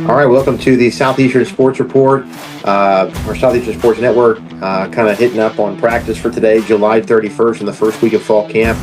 All right, welcome to the Southeastern Sports Report, or Southeastern Sports Network, kind of hitting up on practice for today, July 31st, in the first week of fall camp.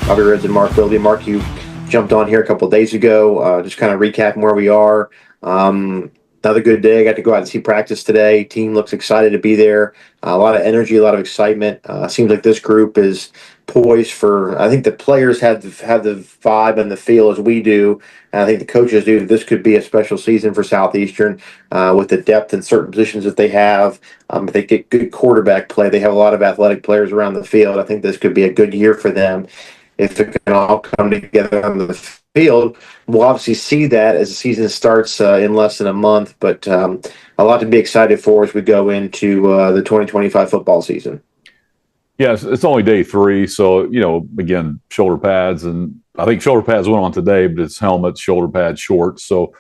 Bobby Rhodes and Mark Willoughby. Mark, you jumped on here a couple of days ago, just kind of recapping where we are. Another good day. I got to go out and see practice today. Team looks excited to be there. A lot of energy, a lot of excitement. Seems like this group is poised for. I think the players have the vibe and the feel as we do. And I think the coaches do. This could be a special season for Southeastern with the depth in certain positions that they have. If they get good quarterback play, they have a lot of athletic players around the field. I think this could be a good year for them if it can all come together on the field. We'll obviously see that as the season starts in less than a month, but a lot to be excited for as we go into the 2025 football season. Yeah, it's only day 3, so again, shoulder pads, and I think shoulder pads went on today, but it's helmets, shoulder pads, shorts. So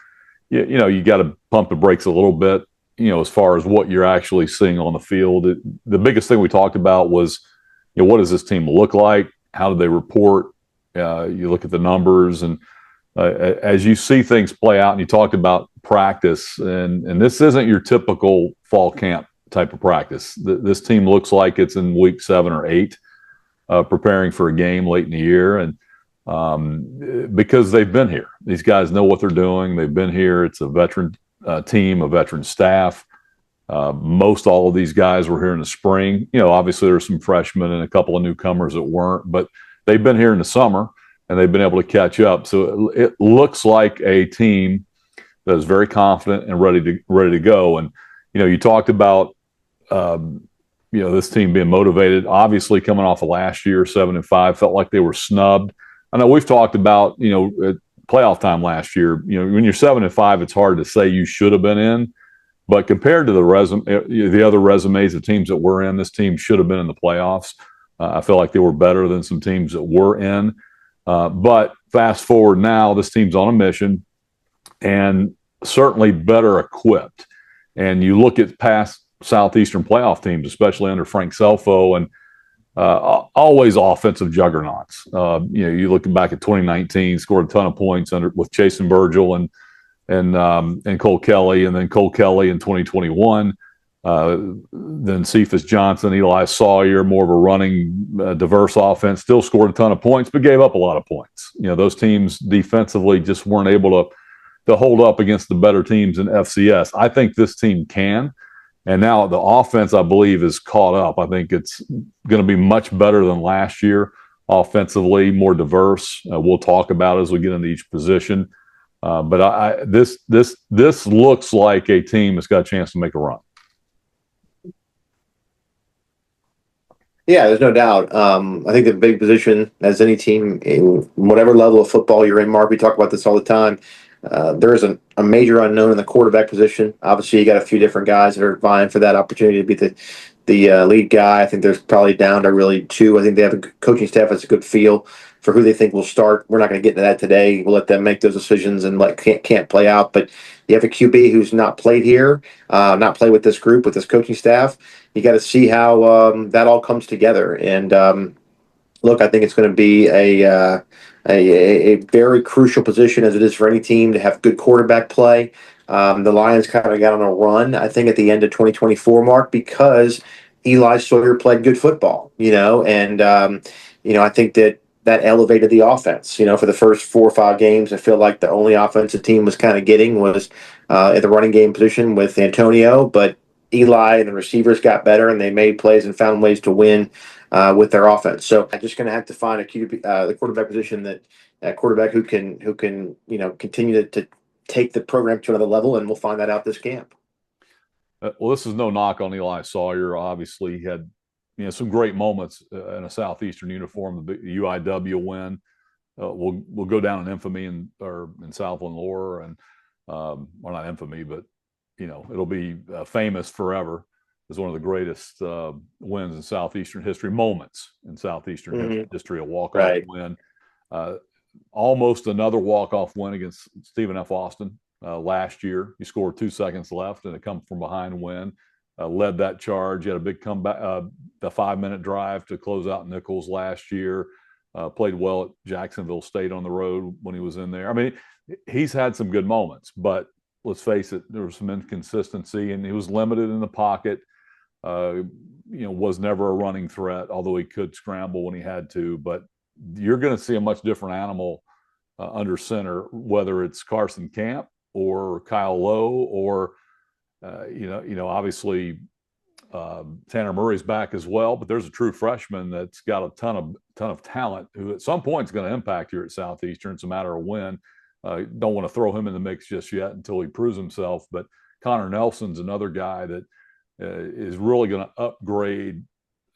you got to pump the brakes a little bit, as far as what you're actually seeing on the field. The biggest thing we talked about was, what does this team look like? How do they report? You look at the numbers, and as you see things play out, and you talked about practice, and this isn't your typical fall camp type of practice. This team looks like it's in week 7 or 8, preparing for a game late in the year, and because they've been here. These guys know what they're doing. They've been here. It's a veteran team, a veteran staff. Most all of these guys were here in the spring. Obviously there's some freshmen and a couple of newcomers that weren't, but they've been here in the summer and they've been able to catch up. So it looks like a team that is very confident and ready to go. And you talked about this team being motivated. Obviously, coming off of last year, 7-5, felt like they were snubbed. I know we've talked about playoff time last year. When you're 7-5, it's hard to say you should have been in. But compared to the other resumes of teams that were in, this team should have been in the playoffs. I feel like they were better than some teams that were in. But fast forward now, this team's on a mission and certainly better equipped. And you look at past Southeastern playoff teams, especially under Frank Selfo, and always offensive juggernauts. You look back at 2019, scored a ton of points with Chase and Virgil and Cole Kelly, and then Cole Kelly in 2021. Then Cephas Johnson, Eli Sawyer, more of a running, diverse offense, still scored a ton of points, but gave up a lot of points. Those teams defensively just weren't able to hold up against the better teams in FCS. I think this team can. And now the offense, I believe, is caught up. I think it's going to be much better than last year offensively, more diverse. We'll talk about as we get into each position. But this looks like a team that's got a chance to make a run. Yeah, there's no doubt. I think the big position, as any team in whatever level of football you're in, Mark, we talk about this all the time. There is a major unknown in the quarterback position. Obviously, you got a few different guys that are vying for that opportunity to be the lead guy. I think there's probably down to really 2. I think they have a coaching staff that's a good feel for who they think will start. We're not going to get into that today. We'll let them make those decisions and can't play out. But you have a QB who's not played here, not played with this group, with this coaching staff. You got to see how that all comes together. And look, I think it's going to be a very crucial position, as it is for any team, to have good quarterback play. The Lions kind of got on a run, I think, at the end of 2024, Mark, because Eli Sawyer played good football, and I think that elevated the offense. For the first 4 or 5 games, I feel like the only offense the team was kind of getting was at the running game position with Antonio, but Eli and the receivers got better, and they made plays and found ways to win with their offense. So I'm just going to have to find the quarterback position, that quarterback who can continue to take the program to another level, and we'll find that out this camp. Well, this is no knock on Eli Sawyer. Obviously, he had some great moments in a Southeastern uniform. The UIW win will go down in infamy in Southland lore, and well, not infamy, but it'll be famous forever as one of the greatest wins in Southeastern history, moments in Southeastern history. A walk-off win, almost another walk-off win against Stephen F. Austin last year. He scored 2 seconds left, and a come from behind win. Led that charge. He had a big comeback, the 5-minute drive to close out Nichols last year. Played well at Jacksonville State on the road when he was in there. I mean, he's had some good moments, but let's face it, there was some inconsistency, and he was limited in the pocket. Was never a running threat, although he could scramble when he had to. But you're going to see a much different animal under center, whether it's Carson Camp or Kyle Lowe or obviously Tanner Murray's back as well. But there's a true freshman that's got a ton of talent who at some point is going to impact here at Southeastern. It's a matter of when. Don't want to throw him in the mix just yet until he proves himself. But Connor Nelson's another guy that is really going to upgrade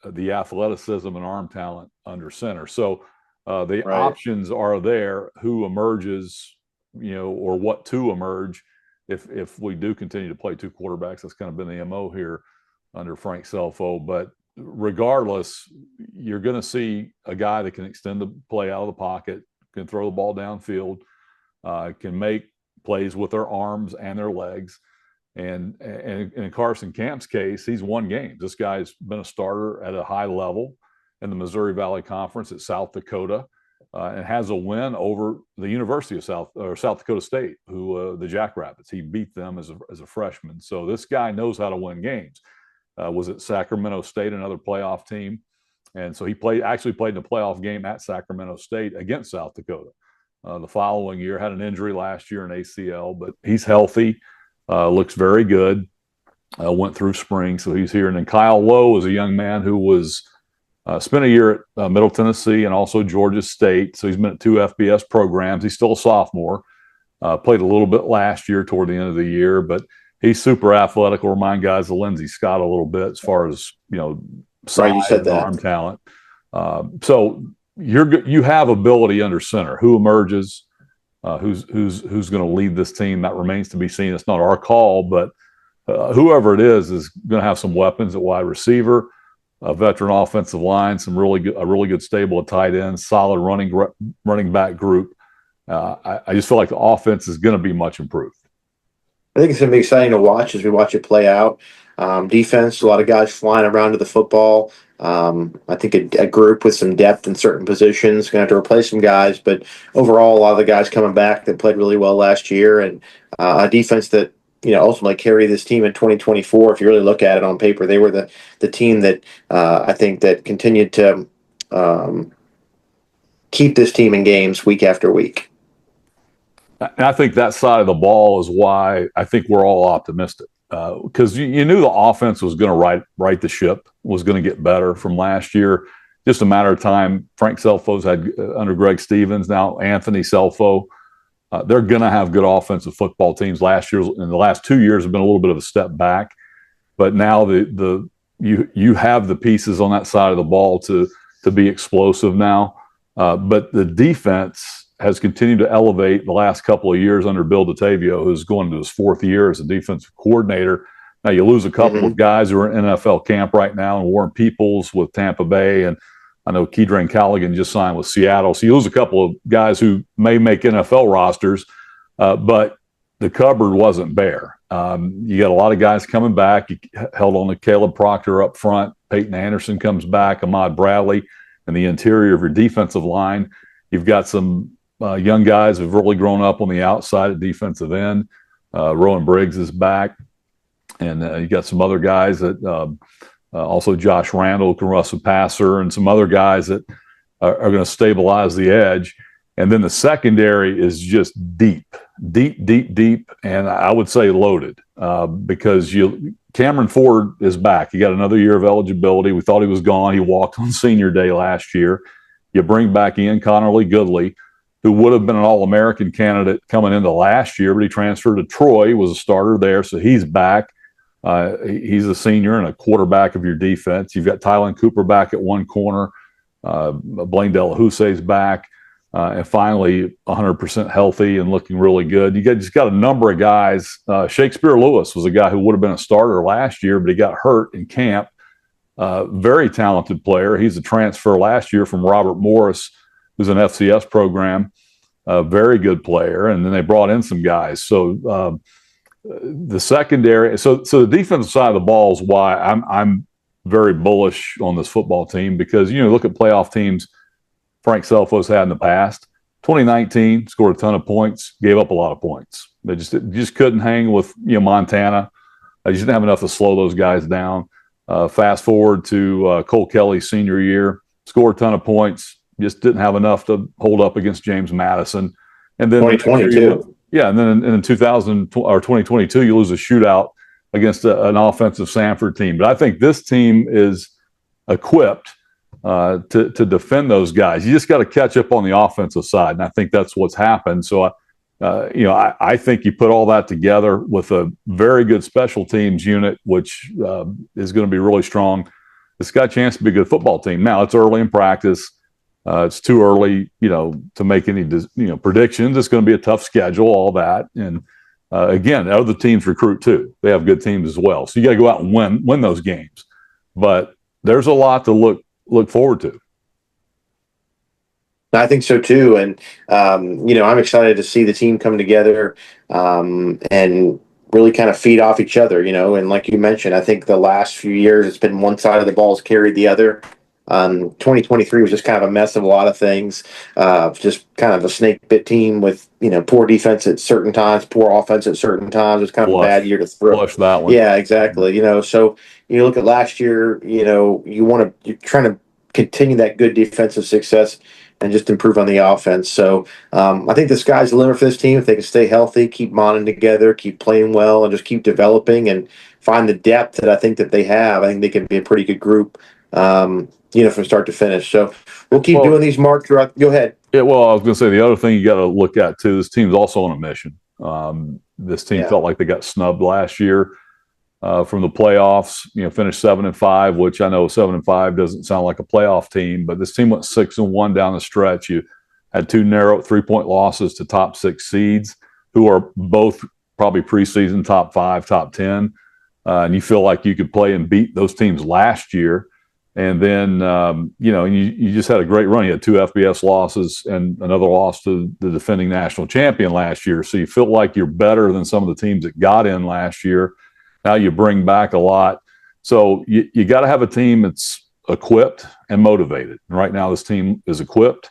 the athleticism and arm talent under center. So the options are there. Who emerges, or what to emerge if we do continue to play two quarterbacks. That's kind of been the MO here under Frank Selfo. But regardless, you're going to see a guy that can extend the play out of the pocket, can throw the ball downfield, can make plays with their arms and their legs. And in Carson Camp's case, he's won games. This guy's been a starter at a high level in the Missouri Valley Conference at South Dakota, and has a win over the University of South Dakota State, who the Jackrabbits. He beat them as a freshman. So this guy knows how to win games. Was at Sacramento State, another playoff team, and so he actually played in a playoff game at Sacramento State against South Dakota. The following year, had an injury last year, an ACL, but he's healthy. Looks very good. Went through spring, so he's here. And then Kyle Lowe is a young man who was spent a year at Middle Tennessee and also Georgia State. So he's been at two FBS programs. He's still a sophomore. Played a little bit last year toward the end of the year, but he's super athletic. Will remind guys of Lindsey Scott a little bit as far as size and arm talent. So you have ability under center. Who emerges? Who's going to lead this team? That remains to be seen. It's not our call, but whoever it is going to have some weapons at wide receiver, a veteran offensive line, a really good stable of tight ends, solid running back group. I just feel like the offense is going to be much improved. I think it's going to be exciting to watch as we watch it play out. Defense, a lot of guys flying around to the football. I think a group with some depth in certain positions going to have to replace some guys, but overall, a lot of the guys coming back that played really well last year, and a defense that ultimately carry this team in 2024. If you really look at it on paper, they were the team that I think that continued to keep this team in games week after week. And I think that side of the ball is why I think we're all optimistic. Because you knew the offense was going to right the ship, was going to get better from last year. Just a matter of time. Frank Selfo's had under Greg Stevens, now Anthony Selfo. They're going to have good offensive football teams. Last year, in the last 2 years, have been a little bit of a step back, but now you have the pieces on that side of the ball to be explosive now. But the defense has continued to elevate the last couple of years under Bill DeTavio, who's going into his fourth year as a defensive coordinator. Now, you lose a couple of guys who are in NFL camp right now, and Warren Peoples with Tampa Bay, and I know Keydrane Callaghan just signed with Seattle. So you lose a couple of guys who may make NFL rosters, but the cupboard wasn't bare. You got a lot of guys coming back. You held on to Caleb Proctor up front. Peyton Anderson comes back, Ahmad Bradley, and the interior of your defensive line. You've got some young guys who've really grown up on the outside at defensive end. Rowan Briggs is back. And you got some other guys that also Josh Randall can rush a passer, and some other guys that are going to stabilize the edge. And then the secondary is just deep, and I would say loaded because Cameron Ford is back. He got another year of eligibility. We thought he was gone. He walked on senior day last year. You bring back Ian Connerly Goodley, who would have been an All-American candidate coming into last year, but he transferred to Troy, was a starter there, so he's back. He's a senior and a quarterback of your defense. You've got Tylen Cooper back at one corner. Blaine Delahoussaye's back. And finally, 100% healthy and looking really good. You just got a number of guys. Shakespeare Lewis was a guy who would have been a starter last year, but he got hurt in camp. Very talented player. He's a transfer last year from Robert Morris, who's an FCS program. Very good player. And then they brought in some guys. So the secondary, so the defensive side of the ball is why I'm very bullish on this football team, because look at playoff teams Frank Selfo's had in the past. 2019 scored a ton of points, gave up a lot of points. They just couldn't hang with Montana. They just didn't have enough to slow those guys down. Fast forward to Cole Kelly's senior year, scored a ton of points, just didn't have enough to hold up against James Madison. And then 2022. And then in 2000 or 2022, you lose a shootout against an offensive Sanford team. But I think this team is equipped to defend those guys. You just got to catch up on the offensive side, and I think that's what's happened. So, I think you put all that together with a very good special teams unit, which is going to be really strong. It's got a chance to be a good football team. Now, it's early in practice. It's too early, to make any, predictions. It's going to be a tough schedule, all that. And again, other teams recruit too. They have good teams as well. So you got to go out and win those games. But there's a lot to look forward to. I think so too, and I'm excited to see the team come together and really kind of feed off each other. And like you mentioned, I think the last few years it's been one side of the ball's carried the other. 2023 was just kind of a mess of a lot of things. Just kind of a snake bit team with poor defense at certain times, poor offense at certain times. It's kind of a bad year to throw. Flush that one. Yeah, exactly. So you look at last year. You're trying to continue that good defensive success and just improve on the offense. So I think the sky's the limit for this team if they can stay healthy, keep bonding together, keep playing well, and just keep developing and find the depth that I think that they have. I think they can be a pretty good group. From start to finish. So we'll keep doing these, Mark. Throughout. Go ahead. Yeah, well, I was going to say the other thing you got to look at too. This team's also on a mission. This team felt like they got snubbed last year from the playoffs. Finished 7-5, which I know 7-5 doesn't sound like a playoff team, but this team went 6-1 down the stretch. You had 2 narrow 3-point losses to top 6 seeds, who are both probably preseason top 5, top 10, and you feel like you could play and beat those teams last year. And then, you just had a great run. You had 2 FBS losses and another loss to the defending national champion last year. So you feel like you're better than some of the teams that got in last year. Now you bring back a lot. So you got to have a team that's equipped and motivated. And right now this team is equipped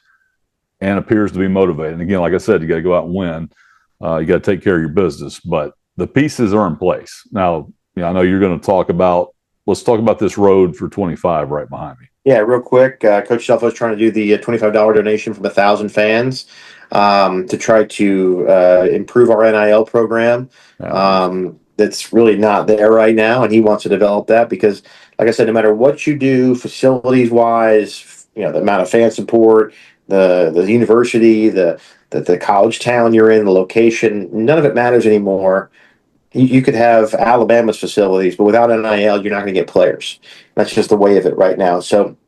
and appears to be motivated. And again, like I said, you got to go out and win. You got to take care of your business. But the pieces are in place. Now, I know you're going to talk about let's talk about this road for 25 right behind me. Yeah, real quick. Coach Shelfo is trying to do the $25 donation from 1,000 fans to try to improve our NIL program. That's really not there right now, and he wants to develop that because, like I said, no matter what you do, facilities-wise, the amount of fan support, the university, the college town you're in, the location, none of it matters anymore. You could have Alabama's facilities, but without NIL, you're not going to get players. That's just the way of it right now. So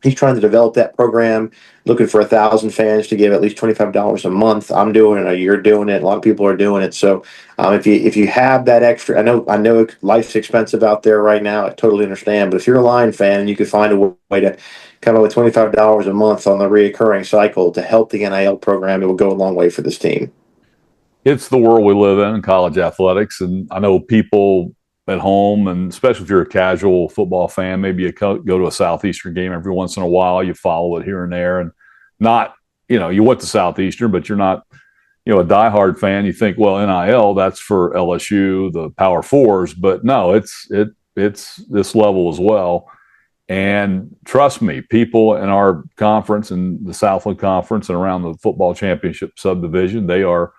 he's trying to develop that program, looking for 1,000 fans to give at least $25 a month. I'm doing it. You're doing it. A lot of people are doing it. So if you have that extra, I know life's expensive out there right now. I totally understand. But if you're a Lion fan and you could find a way to come up with $25 a month on the reoccurring cycle to help the NIL program, it will go a long way for this team. It's the world we live in college athletics. And I know people at home, and especially if you're a casual football fan, maybe you go to a Southeastern game every once in a while, you follow it here and there, and not, you went to Southeastern, but you're not, a diehard fan. You think, well, NIL, that's for LSU, the Power Fours, but no, it's this level as well. And trust me, people in our conference and the Southland Conference and around the football championship subdivision, they are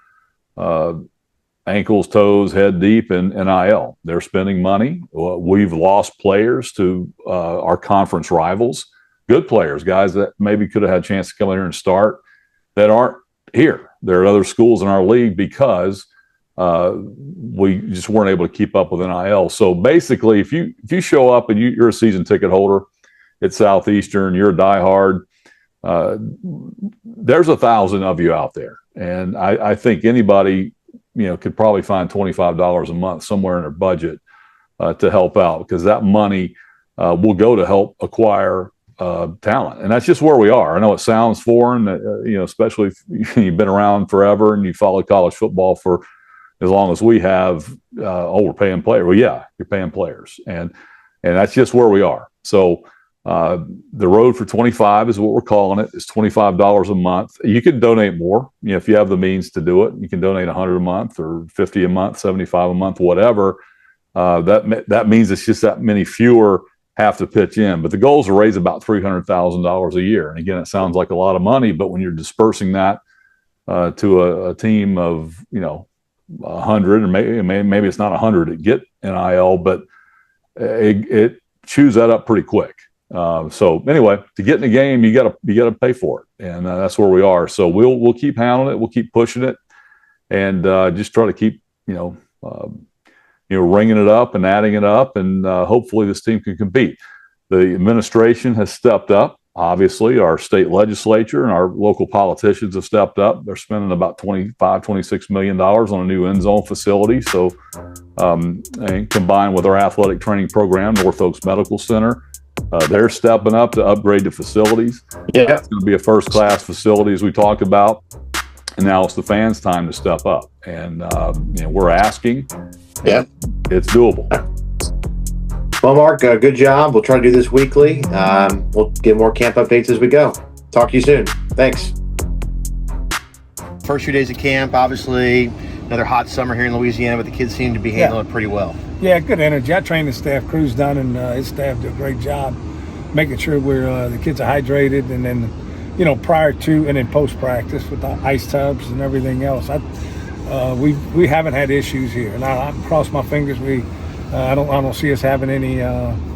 ankles, toes, head deep in NIL. They're spending money. We've lost players to our conference rivals, good players, guys that maybe could have had a chance to come in here and start that aren't here. There are other schools in our league because we just weren't able to keep up with NIL. So basically, if you show up and you're a season ticket holder at Southeastern, you're a diehard, there's 1,000 of you out there. And I think anybody, could probably find $25 a month somewhere in their budget to help out, because that money will go to help acquire talent. And that's just where we are. I know it sounds foreign, especially if you've been around forever and you follow college football for as long as we have. We're paying players. Well, yeah, you're paying players. And that's just where we are. So The road for 25 is what we're calling it. It's $25 a month. You can donate more, if you have the means to do it. You can donate 100 a month or 50 a month, 75 a month, whatever. That means it's just that many fewer have to pitch in. But the goal is to raise about $300,000 a year. And again, it sounds like a lot of money, but when you're dispersing that to a team of 100, or maybe it's not 100 that get NIL, but it chews that up pretty quick. So anyway, to get in the game, you gotta pay for it, and that's where we are. So we'll keep handling it, we'll keep pushing it, and just try to keep ringing it up and adding it up, and hopefully this team can compete. The administration has stepped up. Obviously, our state legislature and our local politicians have stepped up. They're spending about $26 million on a new end zone facility. So, and combined with our athletic training program, North Oaks Medical Center, they're stepping up to upgrade the facilities. Yeah, it's going to be a first-class facility, as we talked about. And now it's the fans' time to step up. And we're asking. Yeah, it's doable. Well, Mark, good job. We'll try to do this weekly. We'll get more camp updates as we go. Talk to you soon. Thanks. First few days of camp, obviously another hot summer here in Louisiana, but the kids seem to be handling it pretty well. Yeah, good energy. I trained the staff. Crew's done, and his staff do a great job making sure the kids are hydrated, and then, prior to and then post practice with the ice tubs and everything else. We haven't had issues here, and I cross my fingers. I don't see us having any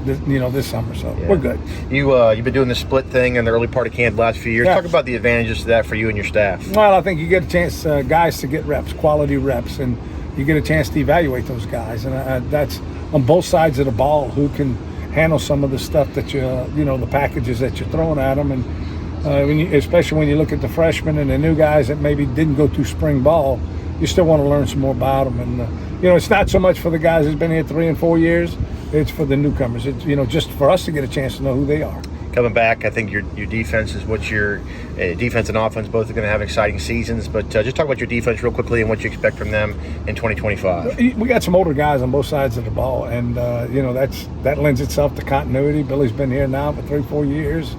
this summer, so we're good. You've been doing the split thing in the early part of camp the last few years. Yeah. Talk about the advantages to that for you and your staff. Well, I think you get a chance, guys, to get reps, quality reps, and you get a chance to evaluate those guys, and that's on both sides of the ball. Who can handle some of the stuff that the packages that you're throwing at them, and especially when you look at the freshmen and the new guys that maybe didn't go through spring ball, you still want to learn some more about them. And it's not so much for the guys that's been here 3 and 4 years. It's for the newcomers. It's just for us to get a chance to know who they are. Coming back, I think your defense is what your defense and offense both are going to have exciting seasons. But just talk about your defense real quickly and what you expect from them in 2025. We got some older guys on both sides of the ball, and that lends itself to continuity. Billy's been here now for 3-4 years.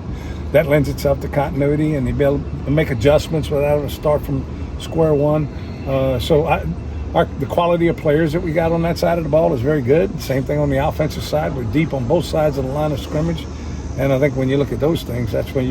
That lends itself to continuity, and he'll be able to make adjustments without having to start from square one. The quality of players that we got on that side of the ball is very good. Same thing on the offensive side. We're deep on both sides of the line of scrimmage. And I think when you look at those things, that's where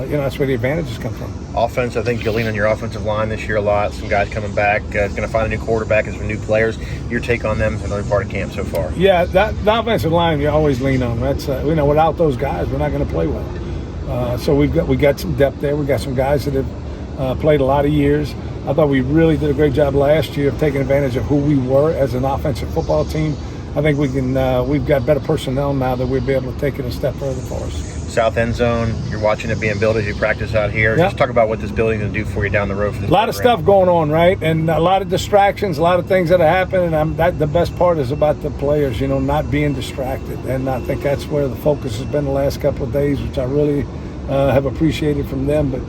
that's where the advantages come from. Offense, I think you'll lean on your offensive line this year a lot. Some guys coming back, going to find a new quarterback and some new players. Your take on them in the early part of camp so far? Yeah, the offensive line you always lean on. That's without those guys, we're not going to play well. So we got some depth there. We got some guys that have played a lot of years. I thought we really did a great job last year of taking advantage of who we were as an offensive football team. I think we can. We've got better personnel now that we'll be able to take it a step further for us. South end zone, you're watching it being built as you practice out here. Yeah. Just talk about what this building can do for you down the road. For this a lot of stuff going on, right? And a lot of distractions, a lot of things that are happening. And the best part is about the players, not being distracted. And I think that's where the focus has been the last couple of days, which I really have appreciated from them. But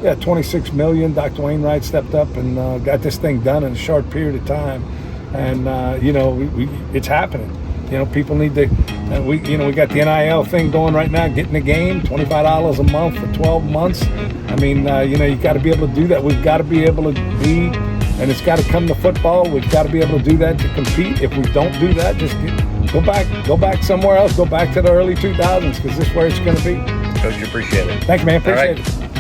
yeah, $26 million. Dr. Wainwright stepped up and got this thing done in a short period of time. And it's happening. People need to. We got the NIL thing going right now. Get in the game, $25 a month for 12 months. I mean, you got to be able to do that. We've got to be able to be, and it's got to come to football. We've got to be able to do that to compete. If we don't do that, just go back somewhere else. Go back to the early 2000s because this is where it's going to be. Coach, appreciate it. Thank you, man. Appreciate it.